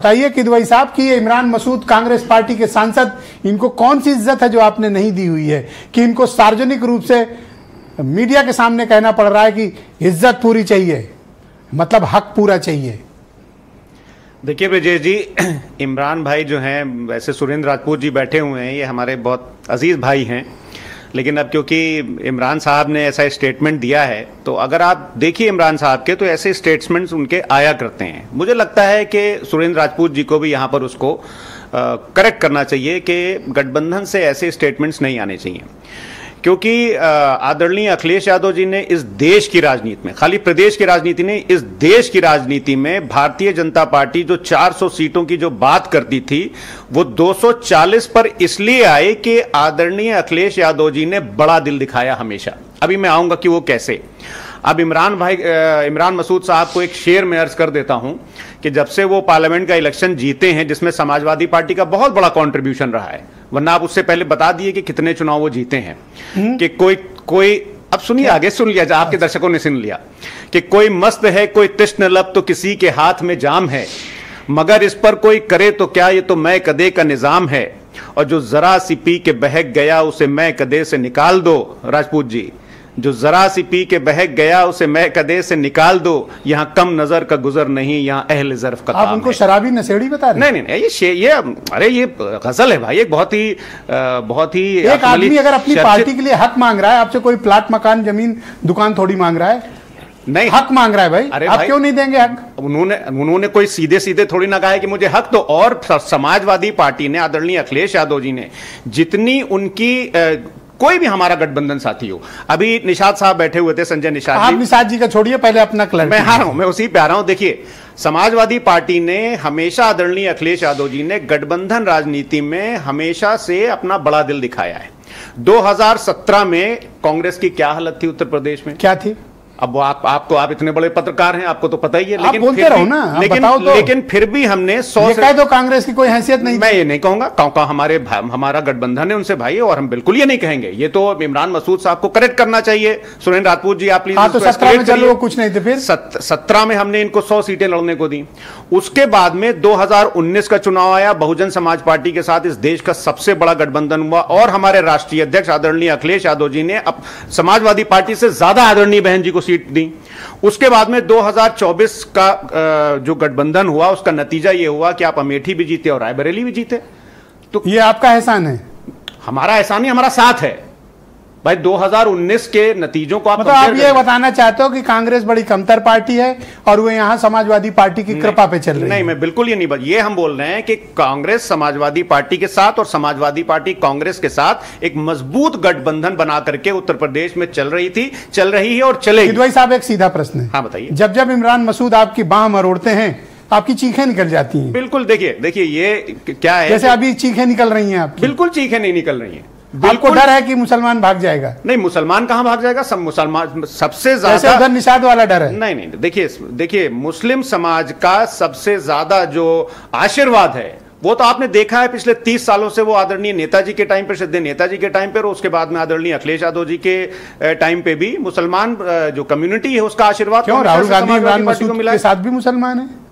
बताइए किदवई साहब की इमरान मसूद कांग्रेस पार्टी के सांसद, इनको कौन सी इज्जत है जो आपने नहीं दी हुई है कि इनको सार्वजनिक रूप से मीडिया के सामने कहना पड़ रहा है कि इज्जत पूरी चाहिए, मतलब हक पूरा चाहिए। देखिए ब्रजेश जी, इमरान भाई जो हैं, वैसे सुरेंद्र राजपूत जी बैठे हुए हैं, ये हमारे बहुत अजीज भाई हैं, लेकिन अब क्योंकि इमरान साहब ने ऐसा स्टेटमेंट दिया है, तो अगर आप देखिए इमरान साहब के, तो ऐसे स्टेटमेंट्स उनके आया करते हैं। मुझे लगता है कि सुरेंद्र राजपूत जी को भी यहाँ पर उसको करेक्ट करना चाहिए कि गठबंधन से ऐसे स्टेटमेंट्स नहीं आने चाहिए, क्योंकि आदरणीय अखिलेश यादव जी ने इस देश की राजनीति में, खाली प्रदेश की राजनीति नहीं, इस देश की राजनीति में भारतीय जनता पार्टी जो 400 सीटों की जो बात करती थी, वो 240 पर इसलिए आए कि आदरणीय अखिलेश यादव जी ने बड़ा दिल दिखाया हमेशा। अभी मैं आऊंगा कि वो कैसे। अब इमरान मसूद साहब को एक शेर में अर्ज कर देता हूं कि जब से वो पार्लियामेंट का इलेक्शन जीते हैं, जिसमें समाजवादी पार्टी का बहुत बड़ा कंट्रीब्यूशन रहा है, वरना आप उससे पहले बता दिए कि कितने चुनाव वो जीते हैं, कि कोई अब सुनिए, आगे सुन लिया, आपके दर्शकों ने सुन लिया कि कोई मस्त है, कोई तृष्ण लब तो किसी के हाथ में जाम है, मगर इस पर कोई करे तो क्या, ये तो मैं कदे का निजाम है, और जो जरा सी पी के बहक गया उसे मैं कदे से निकाल दो। राजपूत जी, जो जरा सी पी के बहक गया उसे मैं कदे से निकाल दो, यहाँ कम नजर का गुजर नहीं, यहाँ अहले ज़र्फ का आप उनको शराबी नशेड़ी बता रहे हैं? नहीं, ये अरे ये गजल है भाई, एक बहुत ही एक आदमी अगर अपनी पार्टी के लिए हक मांग रहा है आपसे, कोई प्लाट मकान जमीन दुकान थोड़ी मांग रहा है, नहीं हक मांग रहा है भाई, अरे आप क्यों नहीं देंगे हक? उन्होंने कोई सीधे सीधे थोड़ी ना कहा है कि मुझे हक दो। और समाजवादी पार्टी ने, आदरणीय अखिलेश यादव जी ने, जितनी उनकी कोई भी हमारा गठबंधन साथी हो, अभी निषाद साहब बैठे हुए थे, संजय निषाद जी। आप निषाद जी का छोड़िए, पहले अपना क्लैरिटी। मैं आ रहा हूं, मैं उसी पे आ रहा हूं। देखिए, समाजवादी पार्टी ने हमेशा, आदरणीय अखिलेश यादव जी ने गठबंधन राजनीति में हमेशा से अपना बड़ा दिल दिखाया है। 2017 में कांग्रेस की क्या हालत थी उत्तर प्रदेश में? क्या थी? अब वो आप इतने बड़े पत्रकार हैं, आपको तो पता ही है, लेकिन बोलते रहो ना, लेकिन फिर भी हमने 100 कह दो कांग्रेस की कोई हैसियत नहीं। मैं ये नहीं कहूंगा, हमारा गठबंधन है उनसे भाई, और हम बिल्कुल ये नहीं कहेंगे। ये तो इमरान मसूद साहब को करेक्ट करना चाहिए। सुरेंद्र राजपूत जी, आप प्लीज। तो 17 में चलो, कुछ नहीं थे, फिर 17 में हमने इनको 100 सीटें लड़ने को दी। उसके बाद में 2019 का चुनाव आया, बहुजन समाज पार्टी के साथ इस देश का सबसे बड़ा गठबंधन हुआ, और हमारे राष्ट्रीय अध्यक्ष आदरणीय अखिलेश यादव जी ने समाजवादी पार्टी से ज्यादा आदरणीय बहन जी को सीट दी। उसके बाद में 2024 का जो गठबंधन हुआ, उसका नतीजा यह हुआ कि आप अमेठी भी जीते और रायबरेली भी जीते। तो ये आपका एहसान है? हमारा एहसान नहीं, हमारा साथ है भाई। 2019 के नतीजों को मतलब आप ये बताना चाहते हो कि कांग्रेस बड़ी कमतर पार्टी है और वो यहां समाजवादी पार्टी की कृपा पे चल रही है? नहीं, मैं बिल्कुल ये नहीं, ये हम बोल रहे हैं कि कांग्रेस समाजवादी पार्टी के साथ और समाजवादी पार्टी कांग्रेस के साथ एक मजबूत गठबंधन बना करके उत्तर प्रदेश में चल रही थी, चल रही है और चलेगी। किदवई साहब, एक सीधा प्रश्न है। हाँ बताइए। जब इमरान मसूद आपकी बाह मरोड़ते हैं, आपकी चीखें निकल जाती हैं? बिल्कुल। देखिए ये क्या है, जैसे अभी चीखें निकल रही हैं आपकी? बिल्कुल चीखें नहीं निकल रही हैं। आपको डर है कि मुसलमान भाग जाएगा? नहीं, मुसलमान कहां भाग जाएगा, सब मुसलमान सबसे ज्यादा। उधर निषाद वाला डर है? नहीं, देखिए मुस्लिम समाज का सबसे ज्यादा जो आशीर्वाद है, वो तो आपने देखा है पिछले 30 सालों से। वो आदरणीय नेताजी के टाइम पे, श्रद्धेय नेताजी के टाइम पे, और उसके बाद में आदरणीय अखिलेश यादव जी के टाइम पे भी मुसलमान जो कम्युनिटी है उसका आशीर्वाद। क्यों? राहुल गांधी इमरान मसूद के साथ भी मुसलमान है?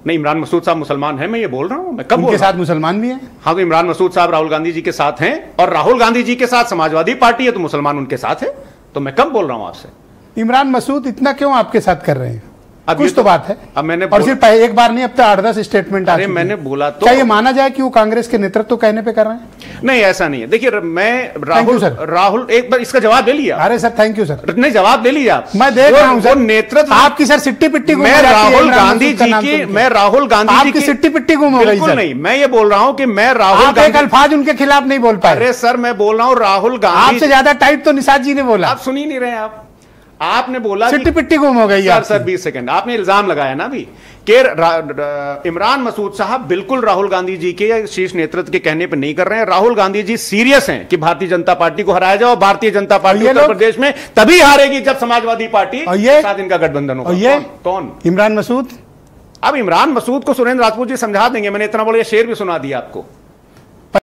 नहीं, इमरान मसूद साहब मुसलमान है, मैं ये बोल रहा हूं। मैं कब उनके साथ मुसलमान भी है? हाँ, तो इमरान मसूद साहब राहुल गांधी जी के साथ हैं, और राहुल गांधी जी के साथ समाजवादी पार्टी है, तो मुसलमान उनके साथ है। तो मैं कब बोल रहा हूं आपसे? इमरान मसूद इतना क्यों आपके साथ कर रहे हैं? अब कुछ तो बात है। अब मैंने और सिर्फ एक बार नहीं, अब तो 8-10 स्टेटमेंट आ चुके हैं। मैंने बोला तो क्या ये माना जाए कि वो कांग्रेस के नेतृत्व कहने पे कर रहे हैं? नहीं, ऐसा नहीं है। देखिए, मैं राहुल एक बार इसका जवाब ले लिया। अरे सर, थैंक यू सर। नहीं, जवाब ले लिया आप। मैं देख रहा हूं सर, नेतृत्व आपकी सर सिट्टी पिट्टी गुम हो मैं जाती है। राहुल गांधी जी की सिट्टी पिट्टी गुम हो गई सर। नहीं, मैं ये बोल रहा हूं कि मैं राहुल गांधी, एक अल्फाज उनके खिलाफ नहीं बोल पाए। अरे सर, मैं बोल रहा हूं राहुल गांधी आपसे ज्यादा टाइट तो निषाद जी ने बोला। आप सुन ही नहीं रहे। आपने बोला सिट्टी पिट्टी गुम हो गई। सर 20 सेकंड आपने इल्जाम लगाया ना अभी कि इमरान मसूद साहब बिल्कुल राहुल गांधी जी के शीर्ष नेतृत्व के कहने पर नहीं कर रहे हैं। राहुल गांधी जी सीरियस हैं कि भारतीय जनता पार्टी को हराया जाए, और भारतीय जनता पार्टी उत्तर प्रदेश में तभी हारेगी जब समाजवादी पार्टी के साथ इनका गठबंधन होगा। कौन? इमरान मसूद। अब इमरान मसूद को सुरेंद्र राजपूत जी समझा देंगे। मैंने इतना बड़ा शेर भी सुना दिया आपको।